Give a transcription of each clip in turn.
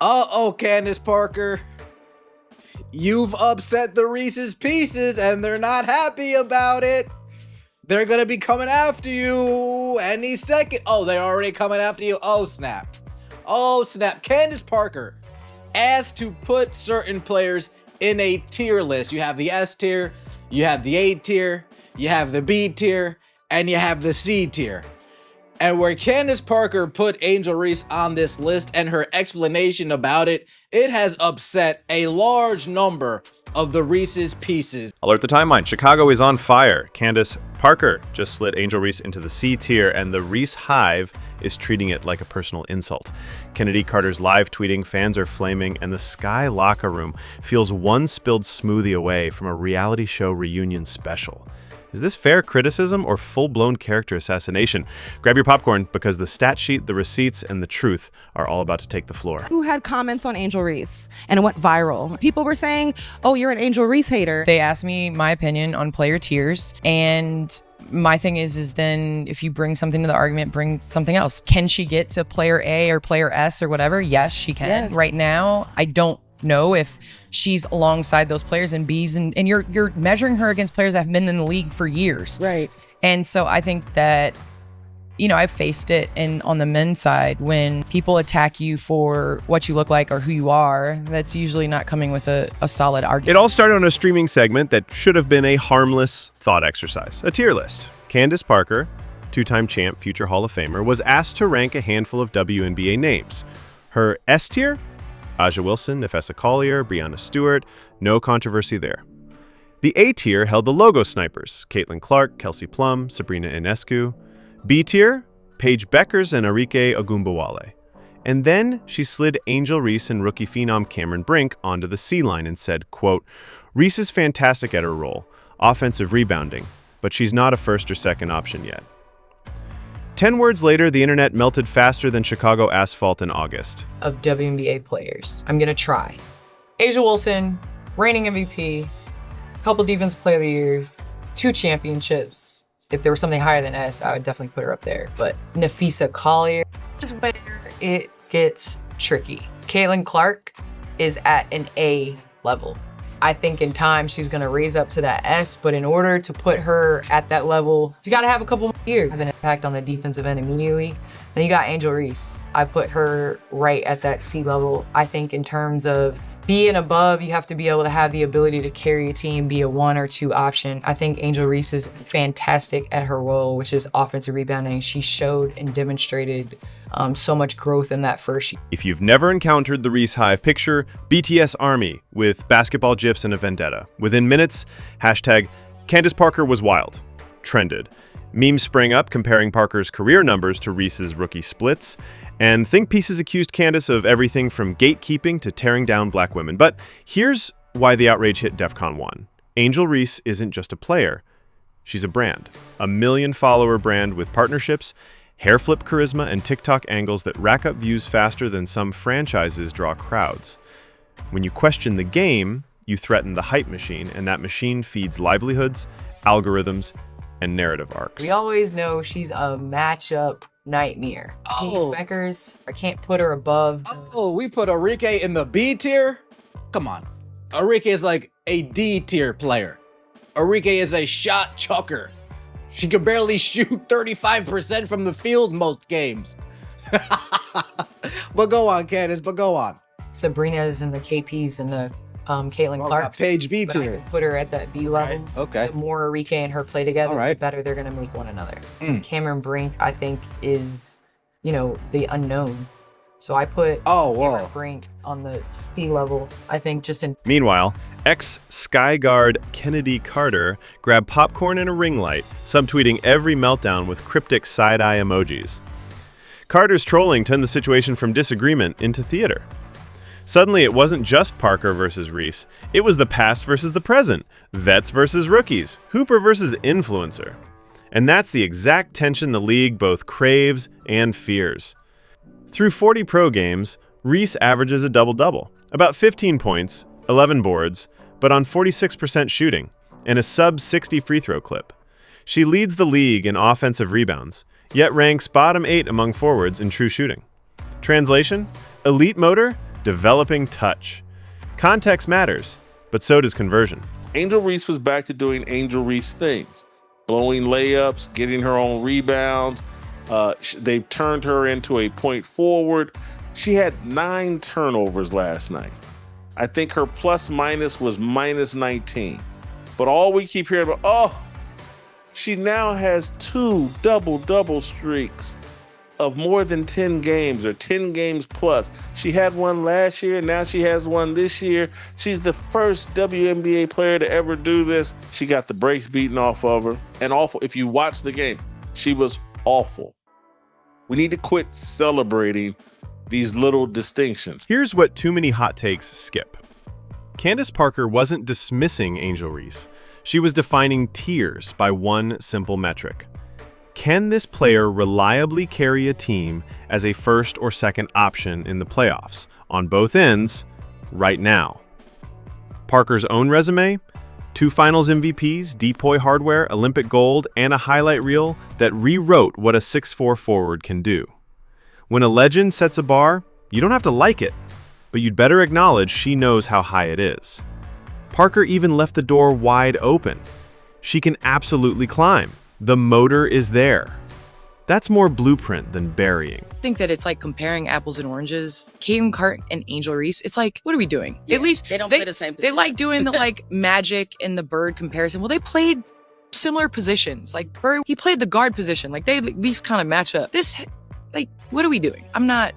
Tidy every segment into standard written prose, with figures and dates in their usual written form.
Uh-oh, Candace Parker. You've upset the Reese's Pieces and they're not happy about it. They're gonna be coming after you any second. Oh, they're already coming after you. Oh, snap. Oh, snap. Candace Parker asked to put certain players in a tier list. You have the S tier, you have the A tier, you have the B tier, and you have the C tier. And where Candace Parker put Angel Reese on this list and her explanation about it, it has upset a large number of the Reese's Pieces. Alert the timeline. Chicago is on fire. Candace Parker just slid Angel Reese into the C tier, and the Reese Hive is treating it like a personal insult. Kennedy Carter's live tweeting, fans are flaming, and the Sky locker room feels one spilled smoothie away from a reality show reunion special. Is this fair criticism or full-blown character assassination? Grab your popcorn because the stat sheet, the receipts, and the truth are all about to take the floor. Who had comments on Angel Reese and it went viral? People were saying, oh, you're an Angel Reese hater. They asked me my opinion on player tiers, and my thing is then if you bring something to the argument, bring something else. Can she get to player A or player S or whatever? Yes, she can. Yeah. Right now, I don't know if she's alongside those players in B's, and you're measuring her against players that have been in the league for years. Right. And so I think that, I've faced it on the men's side when people attack you for what you look like or who you are, that's usually not coming with a solid argument. It all started on a streaming segment that should have been a harmless thought exercise, a tier list. Candace Parker, two-time champ, future Hall of Famer, was asked to rank a handful of WNBA names. Her S tier? Aja Wilson, Nefessa Collier, Breanna Stewart, no controversy there. The A tier held the logo snipers, Caitlin Clark, Kelsey Plum, Sabrina Ionescu. B tier, Paige Beckers and Arike Ogunbowale. And then she slid Angel Reese and rookie phenom Cameron Brink onto the C line and said, quote, Reese is fantastic at her role, offensive rebounding, but she's not a first or second option yet. 10 words later, the internet melted faster than Chicago asphalt in August. Of WNBA players, I'm gonna try. Asia Wilson, reigning MVP, couple defensive player of the year, 2 championships. If there was something higher than S, I would definitely put her up there. But Nefessa Collier is where it gets tricky. Caitlin Clark is at an A level. I think in time she's gonna raise up to that S, but in order to put her at that level, you gotta have a couple more years. Have an impact on the defensive end immediately. Then you got Angel Reese. I put her right at that C level. I think in terms of being above, you have to be able to have the ability to carry a team, be a 1 or 2 option. I think Angel Reese is fantastic at her role, which is offensive rebounding. She showed and demonstrated so much growth in that first year. If you've never encountered the Reese Hive, picture BTS Army with basketball gifs and a vendetta. Within minutes, hashtag Candace Parker was wild, trended. Memes sprang up comparing Parker's career numbers to Reese's rookie splits, and think pieces accused Candace of everything from gatekeeping to tearing down black women. But here's why the outrage hit DEFCON 1. Angel Reese isn't just a player. She's a brand. A 1 million follower brand with partnerships, hair flip charisma, and TikTok angles that rack up views faster than some franchises draw crowds. When you question the game, you threaten the hype machine, and that machine feeds livelihoods, algorithms, and narrative arcs. We always know she's a matchup nightmare. Oh. Paige Beckers, I can't put her above. Oh, we put Arike in the B tier? Come on. Arike is like a D tier player. Arike is a shot chucker. She could barely shoot 35% from the field most games. But go on, Candace, but go on. Sabrina's and the KPs and the Caitlin Clark. Page B tier. Put her at that B level. Right. Okay. The more Arike and her play together, right. the better they're going to make one another. Cameron Brink, I think, is, the unknown. So I put Cameron Brink on the C level, I think, just in... Meanwhile, ex-Skyguard Kennedy Carter grabbed popcorn and a ring light, subtweeting every meltdown with cryptic side-eye emojis. Carter's trolling turned the situation from disagreement into theater. Suddenly, it wasn't just Parker versus Reese. It was the past versus the present, vets versus rookies, Hooper versus influencer. And that's the exact tension the league both craves and fears. Through 40 pro games, Reese averages a double-double, about 15 points, 11 boards, but on 46% shooting, and a sub-60 free throw clip. She leads the league in offensive rebounds, yet ranks bottom 8 among forwards in true shooting. Translation? Elite motor, developing touch. Context matters, but so does conversion. Angel Reese was back to doing Angel Reese things, blowing layups, getting her own rebounds. They turned her into a point forward. She had 9 turnovers last night. I think her plus minus was minus 19. But all we keep hearing about, she now has 2 double-double streaks of more than 10 games or 10 games plus. She had one last year, now she has one this year. She's the first WNBA player to ever do this. She got the brakes beaten off of her. And awful, if you watch the game, she was awful. We need to quit celebrating these little distinctions. Here's what too many hot takes skip. Candace Parker wasn't dismissing Angel Reese. She was defining tiers by one simple metric. Can this player reliably carry a team as a first or second option in the playoffs on both ends right now? Parker's own resume? 2 finals MVPs, Depoy hardware, Olympic gold, and a highlight reel that rewrote what a 6'4" forward can do. When a legend sets a bar, you don't have to like it, but you'd better acknowledge she knows how high it is. Parker even left the door wide open. She can absolutely climb. The motor is there. That's more blueprint than burying. I think that it's like comparing apples and oranges. Caitlin Clark and Angel Reese. It's like, what are we doing? Yeah, at least they don't play the same They position. like doing the like Magic and the Bird comparison. Well, they played similar positions. Like Bird, he played the guard position. Like they at least kind of match up. This, like, what are we doing? I'm not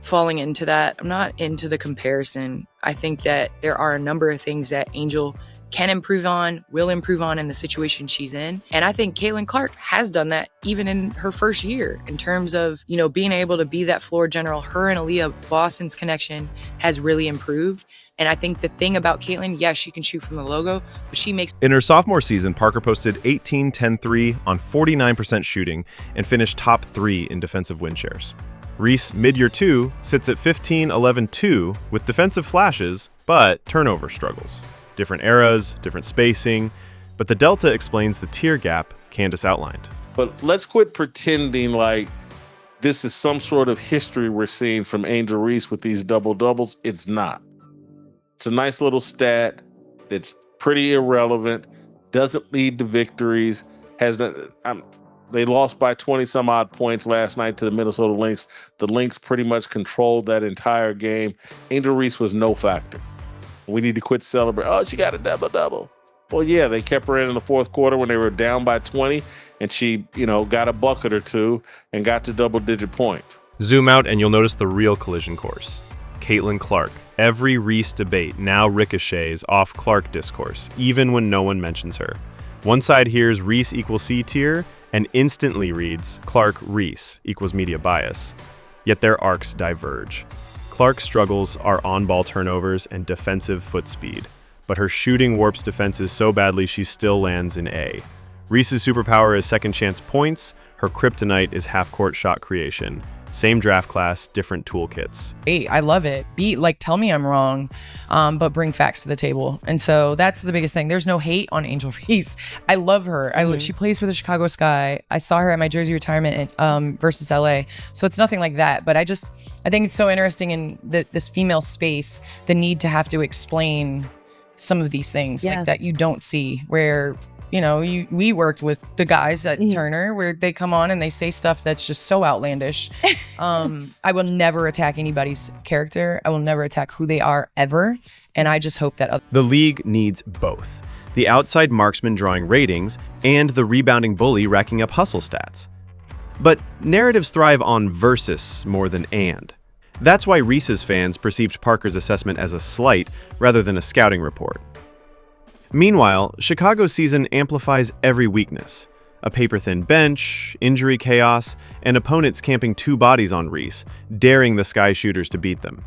falling into that. I'm not into the comparison. I think that there are a number of things that Angel can improve on, will improve on in the situation she's in. And I think Caitlin Clark has done that even in her first year in terms of, being able to be that floor general. Her and Aaliyah Boston's connection has really improved. And I think the thing about Caitlin, yes, she can shoot from the logo, but she makes... In her sophomore season, Parker posted 18-10-3 on 49% shooting and finished top 3 in defensive win shares. Reese, mid-year 2, sits at 15-11-2 with defensive flashes, but turnover struggles. Different eras, different spacing, but the delta explains the tier gap Candace outlined. But let's quit pretending like this is some sort of history we're seeing from Angel Reese with these double-doubles. It's not. It's a nice little stat that's pretty irrelevant, doesn't lead to victories, they lost by 20-some-odd points last night to the Minnesota Lynx. The Lynx pretty much controlled that entire game. Angel Reese was no factor. We need to quit celebrating. Oh, she got a double-double. Well, yeah, they kept her in the fourth quarter when they were down by 20, and she, got a bucket or 2 and got to double-digit points. Zoom out and you'll notice the real collision course. Caitlin Clark. Every Reese debate now ricochets off Clark discourse, even when no one mentions her. One side hears Reese equals C tier and instantly reads Clark Reese equals media bias. Yet their arcs diverge. Clark's struggles are on-ball turnovers and defensive foot speed, but her shooting warps defenses so badly she still lands in A. Reese's superpower is second chance points, her kryptonite is half-court shot creation. Same draft class, different toolkits. A, I love it. B, tell me I'm wrong, but bring facts to the table. And so that's the biggest thing. There's no hate on Angel Reese. I love her. She plays for the Chicago Sky. I saw her at my jersey retirement versus LA. So it's nothing like that. But I think it's so interesting in this female space, the need to have to explain some of these things like that you don't see where... we worked with the guys at Turner where they come on and they say stuff that's just so outlandish. I will never attack anybody's character. I will never attack who they are ever. And I just hope that... The league needs both. The outside marksman drawing ratings and the rebounding bully racking up hustle stats. But narratives thrive on versus more than and. That's why Reese's fans perceived Parker's assessment as a slight rather than a scouting report. Meanwhile, Chicago's season amplifies every weakness. A paper-thin bench, injury chaos, and opponents camping 2 bodies on Reese, daring the Sky shooters to beat them.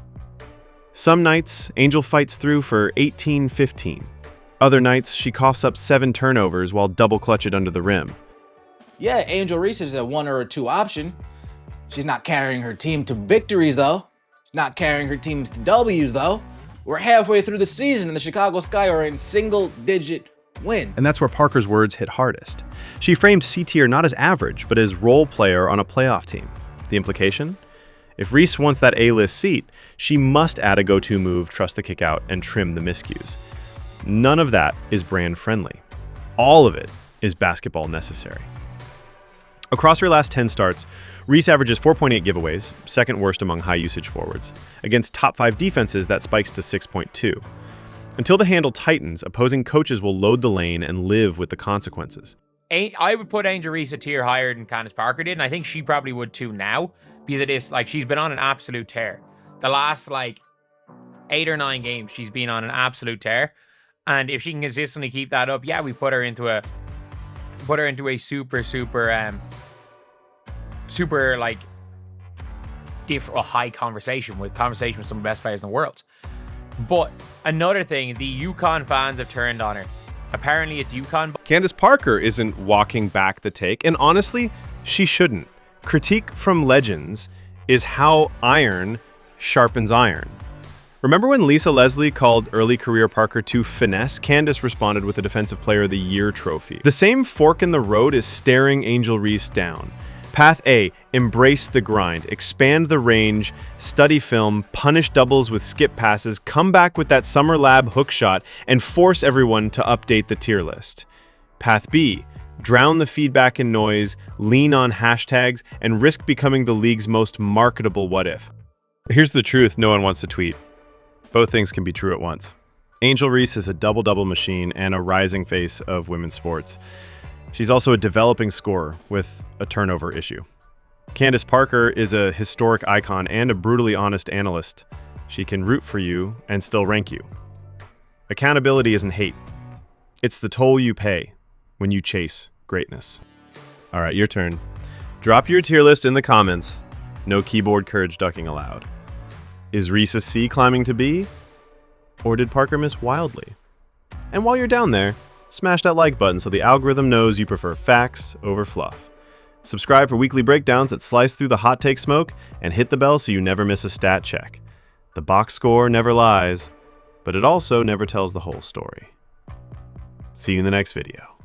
Some nights, Angel fights through for 18-15. Other nights, she coughs up 7 turnovers while double-clutching under the rim. Yeah, Angel Reese is a 1 or a 2 option. She's not carrying her team to victories, though. She's not carrying her teams to W's, though. We're halfway through the season and the Chicago Sky are in single-digit win. And that's where Parker's words hit hardest. She framed C tier not as average, but as role player on a playoff team. The implication? If Reese wants that A-list seat, she must add a go-to move, trust the kick out, and trim the miscues. None of that is brand friendly. All of it is basketball necessary. Across her last 10 starts, Reese averages 4.8 giveaways, second worst among high-usage forwards. Against top 5 defenses, that spikes to 6.2. Until the handle tightens, opposing coaches will load the lane and live with the consequences. I would put Angel Reese a tier higher than Candace Parker did, and I think she probably would too now, because it is, like, she's been on an absolute tear. The last, like, 8 or 9 games, she's been on an absolute tear. And if she can consistently keep that up, yeah, we put her into a super like high conversation with some of the best players in the world. But another thing, the UConn fans have turned on her. Apparently it's UConn. Candace Parker isn't walking back the take, and honestly, she shouldn't. Critique from legends is how iron sharpens iron. Remember when Lisa Leslie called early career Parker too finesse? Candace responded with a Defensive Player of the Year trophy. The same fork in the road is staring Angel Reese down. Path A, embrace the grind, expand the range, study film, punish doubles with skip passes, come back with that summer lab hook shot, and force everyone to update the tier list. Path B, drown the feedback and noise, lean on hashtags, and risk becoming the league's most marketable what if. Here's the truth no one wants to tweet. Both things can be true at once. Angel Reese is a double-double machine and a rising face of women's sports. She's also a developing scorer with a turnover issue. Candace Parker is a historic icon and a brutally honest analyst. She can root for you and still rank you. Accountability isn't hate. It's the toll you pay when you chase greatness. All right, your turn. Drop your tier list in the comments. No keyboard courage ducking allowed. Is Reese a C climbing to B? Or did Parker miss wildly? And while you're down there, smash that like button so the algorithm knows you prefer facts over fluff. Subscribe for weekly breakdowns that slice through the hot take smoke, and hit the bell so you never miss a stat check. The box score never lies, but it also never tells the whole story. See you in the next video.